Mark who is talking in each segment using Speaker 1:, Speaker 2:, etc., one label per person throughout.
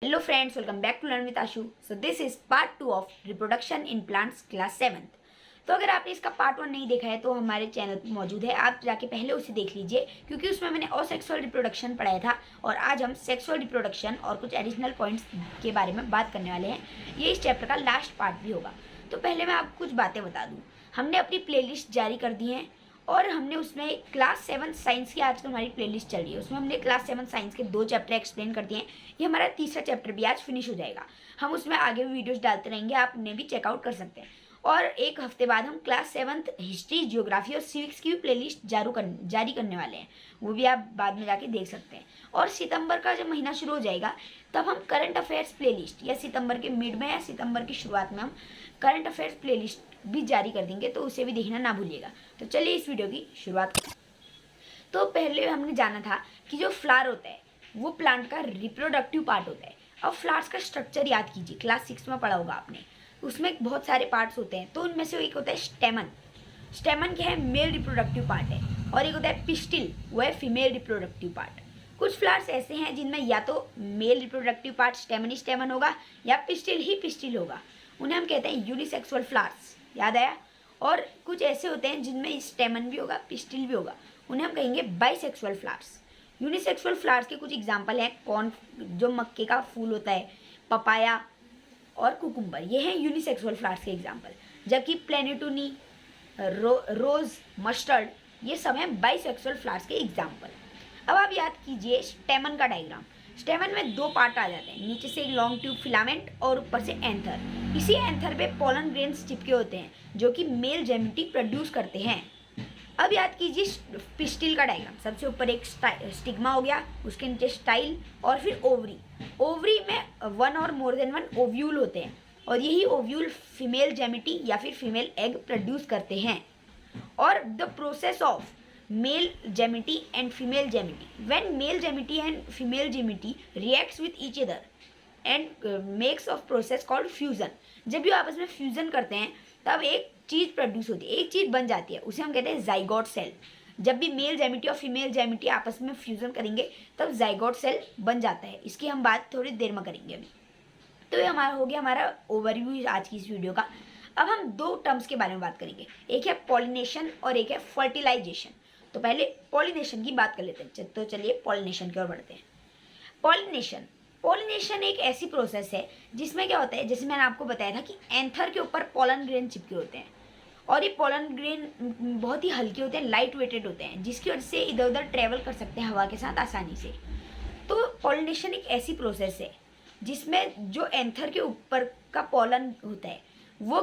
Speaker 1: Hello friends, welcome back to Learn with Ashu. So this is part 2 of reproduction in plants class 7th. तो अगर आपने इसका part 1 नहीं देखा है तो हमारे चैनल पर मौजूद है, आप जाके पहले उसे देख लीजिए क्योंकि उसमें मैंने असेक्सुअल रिप्रोडक्शन पढ़ाया था और आज हम सेक्सुअल रिप्रोडक्शन और कुछ एडिशनल पॉइंट्स के बारे में बात करने वाले हैं। ये इस चैप्टर का लास्ट पार्ट भी होगा। तो पहले मैं आपको कुछ बातें बता दूँ। हमने अपनी प्लेलिस्ट जारी कर दी है और हमने उसमें क्लास 7 साइंस की आजकल हमारी प्लेलिस्ट चल रही है, उसमें हमने क्लास 7 साइंस के 2 चैप्टर एक्सप्लेन कर दिए हैं। ये हमारा तीसरा चैप्टर भी आज फिनिश हो जाएगा। हम उसमें आगे भी वीडियोस डालते रहेंगे, आप उन्हें भी चेकआउट कर सकते हैं। और एक हफ्ते बाद हम क्लास 7 हिस्ट्री, जियोग्राफी और सिविक्स की भी प्लेलिस्ट जारी करने वाले हैं, वो भी आप बाद में जाके देख सकते हैं। और सितंबर का जब महीना शुरू हो जाएगा तब हम करंट अफेयर्स प्लेलिस्ट या सितंबर के मिड में या सितंबर की शुरुआत में हम करंट अफेयर्स प्लेलिस्ट भी जारी कर देंगे, तो उसे भी देखना ना भूलिएगा। तो चलिए इस वीडियो की शुरुआत करें। तो पहले हमने जाना था कि जो फ्लावर होता है वो प्लांट का रिप्रोडक्टिव पार्ट होता है। अब फ्लावर्स का स्ट्रक्चर याद कीजिए, क्लास 6 में पढ़ा होगा आपने। उसमें बहुत सारे पार्ट्स होते हैं, तो उनमें से एक होता है स्टेमन। स्टेमन क्या है? मेल रिप्रोडक्टिव पार्ट है। और एक होता है पिस्टिल, वो है फीमेल रिप्रोडक्टिव पार्ट। कुछ फ्लावर्स ऐसे हैं जिनमें या तो मेल रिप्रोडक्टिव पार्ट स्टेमन ही स्टेमन होगा या पिस्टिल ही पिस्टिल होगा, उन्हें हम कहते हैं यूनिसेक्सुअल फ्लावर्स। याद आया? और कुछ ऐसे होते हैं जिनमें स्टेमन भी होगा पिस्टिल भी होगा, उन्हें हम कहेंगे बाइसेक्सुअल फ्लावर्स। यूनिसेक्सुअल फ्लावर्स के कुछ एग्जांपल हैं कॉर्न, जो मक्के का फूल होता है, पपाया और कुकुम्बर, ये हैं यूनिसेक्सुअल फ्लावर्स के एग्जांपल। जबकि प्लेनेटूनी, रोज, मस्टर्ड, ये सब हैं बाइसेक्सुअल फ्लावर्स के एग्जांपल। अब आप याद कीजिए स्टेमन का डायग्राम। स्टेमन में 2 पार्ट आ जाते हैं, नीचे से एक लॉन्ग ट्यूब फिलामेंट और ऊपर से एंथर। इसी एंथर पे पोलन ग्रेन्स चिपके होते हैं जो कि मेल जेमिटी प्रोड्यूस करते हैं। अब याद कीजिए पिस्टिल का डायग्राम। सबसे ऊपर एक स्टिग्मा हो गया, उसके नीचे स्टाइल और फिर ओवरी। ओवरी में 1 और मोर देन 1 ओव्यूल होते हैं और यही ओव्यूल फीमेल जेमिटी या फिर फीमेल एग प्रोड्यूस करते हैं। और the process of male gemity and female gemity, when male gemity and female gemity reacts with each other and makes of process called fusion, जब भी आपस में फ्यूजन करते हैं तब एक चीज प्रोड्यूस होती है, एक चीज बन जाती है, उसे हम कहते हैं जाइगोट सेल। जब भी मेल जेमिटी और फीमेल जेमिटी आपस में फ्यूजन करेंगे तब जाइगोट सेल बन जाता है। इसकी हम बात थोड़ी देर में करेंगे अभी। तो ये हमारा हो गया हमारा ओवरव्यू आज की इस वीडियो का। अब हम 2 टर्म्स के बारे में बात करेंगे, एक है पॉलिनेशन और एक है फर्टिलाइजेशन। तो पहले पॉलिनेशन की बात कर लेते हैं, तो चलिए पॉलिनेशन की ओर बढ़ते हैं। पॉलिनेशन पॉलिनेशन एक ऐसी प्रोसेस है जिसमें क्या होता है, जैसे मैंने आपको बताया था कि एंथर के ऊपर पोलन ग्रेन चिपके होते हैं और ये पोलन ग्रेन बहुत ही हल्के होते हैं, लाइट वेटेड होते हैं, जिसकी वजह से इधर उधर ट्रेवल कर सकते हैं हवा के साथ आसानी से। तो पॉलिनेशन एक ऐसी प्रोसेस है जिसमें जो एंथर के ऊपर का पोलन होता है वो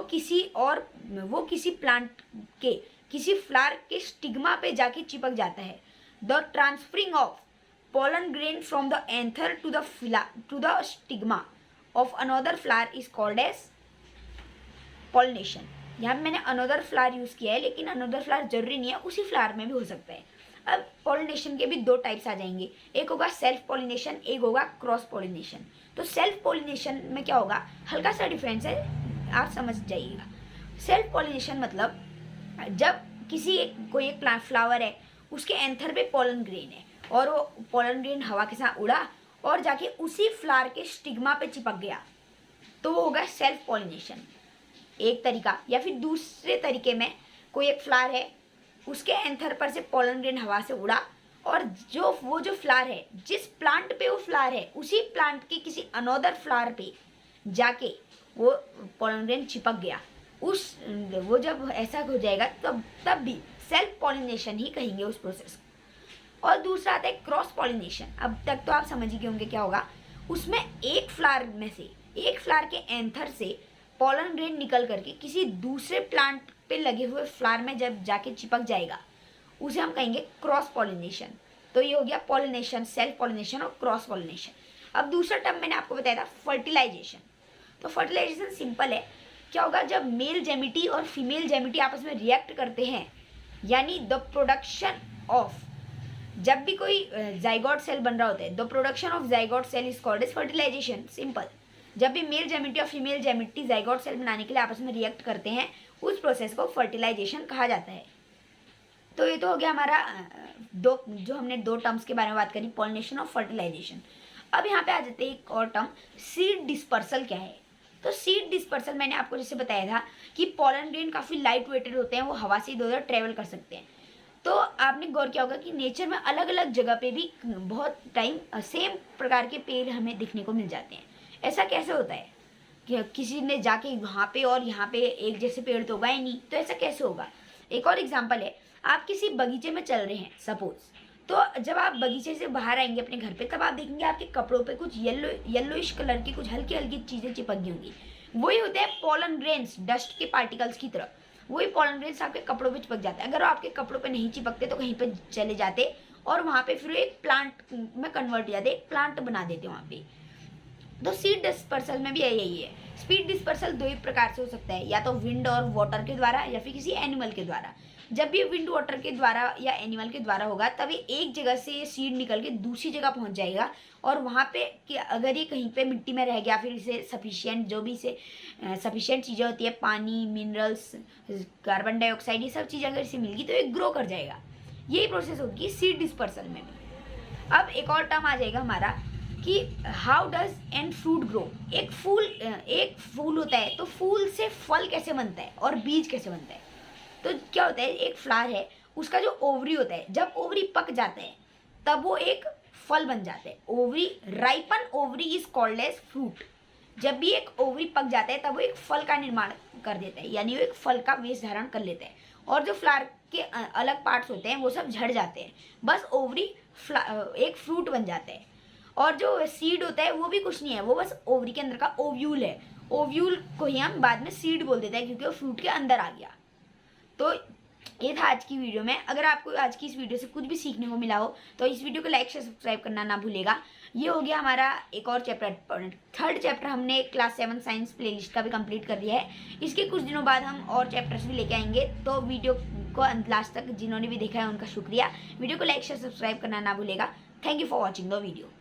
Speaker 1: किसी प्लांट के किसी फ्लावर के स्टिग्मा पे जाके चिपक जाता है। The transferring of pollen grain from the anther to the stigma of another flower is called as pollination. यहाँ पे मैंने अनदर फ्लावर यूज किया है, लेकिन अनदर फ्लावर जरूरी नहीं है, उसी फ्लावर में भी हो सकता है। अब पॉलिनेशन के भी 2 टाइप्स आ जाएंगे, एक होगा सेल्फ पॉलिनेशन, एक होगा क्रॉस पॉलिनेशन। तो सेल्फ पॉलिनेशन में क्या होगा, हल्का सा डिफरेंस है, आप समझ जाइएगा। सेल्फ पॉलिनेशन मतलब जब कोई एक प्लांट फ्लावर है, उसके एंथर पे पोलन ग्रेन है और वो पोलन ग्रेन हवा के साथ उड़ा और जाके उसी फ्लावर के स्टिग्मा पे चिपक गया, तो वो होगा सेल्फ पॉलिनेशन एक तरीका। या फिर दूसरे तरीके में कोई एक फ्लावर है, उसके एंथर पर से पोलन ग्रेन हवा से उड़ा और वो जो फ्लावर है, जिस प्लांट पे वो फ्लावर है, उसी प्लांट के किसी अनदर फ्लावर पे जाके वो पोलन ग्रेन चिपक गया। वो जब ऐसा हो जाएगा तब भी सेल्फ पॉलिनेशन ही कहेंगे उस प्रोसेस को। और दूसरा आता है क्रॉस पॉलिनेशन। अब तक तो आप समझ ही होंगे क्या होगा। उसमें एक फ्लावर के एंथर से पोलन ग्रेन निकल करके किसी दूसरे प्लांट पे लगे हुए फ्लावर में जब जाके चिपक जाएगा, उसे हम कहेंगे क्रॉस पॉलिनेशन। तो ये हो गया पॉलिनेशन, सेल्फ पॉलिनेशन और क्रॉस पॉलिनेशन। अब दूसरा टर्म मैंने आपको बताया था फर्टिलाइजेशन। तो फर्टिलाइजेशन सिंपल है, क्या होगा, जब मेल जेमिटी और फीमेल जेमिटी आपस में रिएक्ट करते हैं, यानी द प्रोडक्शन ऑफ, जब भी कोई जाइगोट सेल बन रहा होता है, the production of zygote cell is called as fertilisation. Simple, जब भी मेल जेमिटी और फीमेल जेमिटी जाइगोट सेल बनाने के लिए आपस में रिएक्ट करते हैं, उस प्रोसेस को फर्टिलाइजेशन कहा जाता है। तो ये तो हो गया हमारा जो हमने 2 टर्म्स के बारे में बात करी, पॉलिनेशन और फर्टिलाइजेशन। अब यहाँ पे आ जाते हैं एक और टर्म, सीड डिस्पर्सल क्या है। तो सीड डिस्पर्सल मैंने आपको जैसे बताया था कि पॉलन ग्रेन काफ़ी लाइट वेटेड होते हैं, वो हवा से इधर उधर ट्रेवल कर सकते हैं। तो आपने गौर किया होगा कि नेचर में अलग अलग जगह पे भी बहुत टाइम सेम प्रकार के पेड़ हमें दिखने को मिल जाते हैं। ऐसा कैसे होता है कि किसी ने जाके वहाँ पे और यहाँ पे एक जैसे पेड़ तो उगाए नहीं, तो ऐसा कैसे होगा। एक और एग्जांपल है, आप किसी बगीचे में चल रहे हैं सपोज, तो जब आप बगीचे से बाहर आएंगे अपने घर पे, तब आप देखेंगे आपके कपड़ों पे कुछ येलोइश कलर की कुछ हल्की हल्की चीज़ें चिपक गई होंगी। वही होते हैं पॉलन ग्रेन्स, डस्ट के पार्टिकल्स की तरह। वही पॉलन ग्रेन्स आपके कपड़ों पे चिपक जाते हैं। अगर आपके कपड़ों पे नहीं चिपकते तो कहीं पे चले जाते और वहाँ पे फिर एक प्लांट में कन्वर्ट हो जाते, एक प्लांट बना देते वहाँ पे। तो सीड डिस्पर्सल में भी यही है। स्पीड डिस्पर्सल दो ही प्रकार से हो सकता है, या तो विंड और वाटर के द्वारा या फिर किसी एनिमल के द्वारा। जब भी विंड वाटर के द्वारा या एनिमल के द्वारा होगा तब ये एक जगह से सीड निकल के दूसरी जगह पहुंच जाएगा, और वहाँ पे कि अगर ये कहीं पे मिट्टी में रह गया, फिर इसे सफिशिएंट जो भी इसे सफिशिएंट चीज़ें होती है, पानी, मिनरल्स, कार्बन डाइऑक्साइड, ये सब चीज़ें अगर इसे मिल गई तो ये ग्रो कर जाएगा। यही प्रोसेस होगी सीड डिस्पर्सल में भी। अब एक और टर्म आ जाएगा हमारा कि how does and fruit grow. एक फूल होता है, तो फूल से फल कैसे बनता है और बीज कैसे बनता है। तो क्या होता है, एक फ्लावर है, उसका जो ओवरी होता है, जब ओवरी पक जाता है तब वो एक फल बन जाता है। Ovary, ripen ovary is called as fruit. जब भी एक ओवरी पक जाता है तब वो एक फल का निर्माण कर देता है, यानी वो एक फल का वेश धारण कर लेता है। और जो फ्लावर के अलग पार्ट्स होते हैं वो सब झड़ जाते हैं, बस ओवरी एक फ्रूट बन जाता है। और जो सीड होता है वो भी कुछ नहीं है, वो बस ओवरी के अंदर का ओव्यूल है। ओव्यूल को ही हम बाद में सीड बोल देते हैं क्योंकि वो फ्रूट के अंदर आ गया। तो ये था आज की वीडियो में। अगर आपको आज की इस वीडियो से कुछ भी सीखने को मिला हो तो इस वीडियो को लाइक शेयर सब्सक्राइब करना ना भूलेगा। ये हो गया हमारा एक और चैप्टर, थर्ड चैप्टर हमने क्लास 7 साइंस प्लेलिस्ट का भी कंप्लीट कर दिया है। इसके कुछ दिनों बाद हम और चैप्टर्स भी लेके आएंगे, तो वीडियो को लास्ट तक जिन्होंने भी देखा है उनका शुक्रिया। वीडियो को लाइक शेयर सब्सक्राइब करना ना भूलेगा। Thank you for watching the video.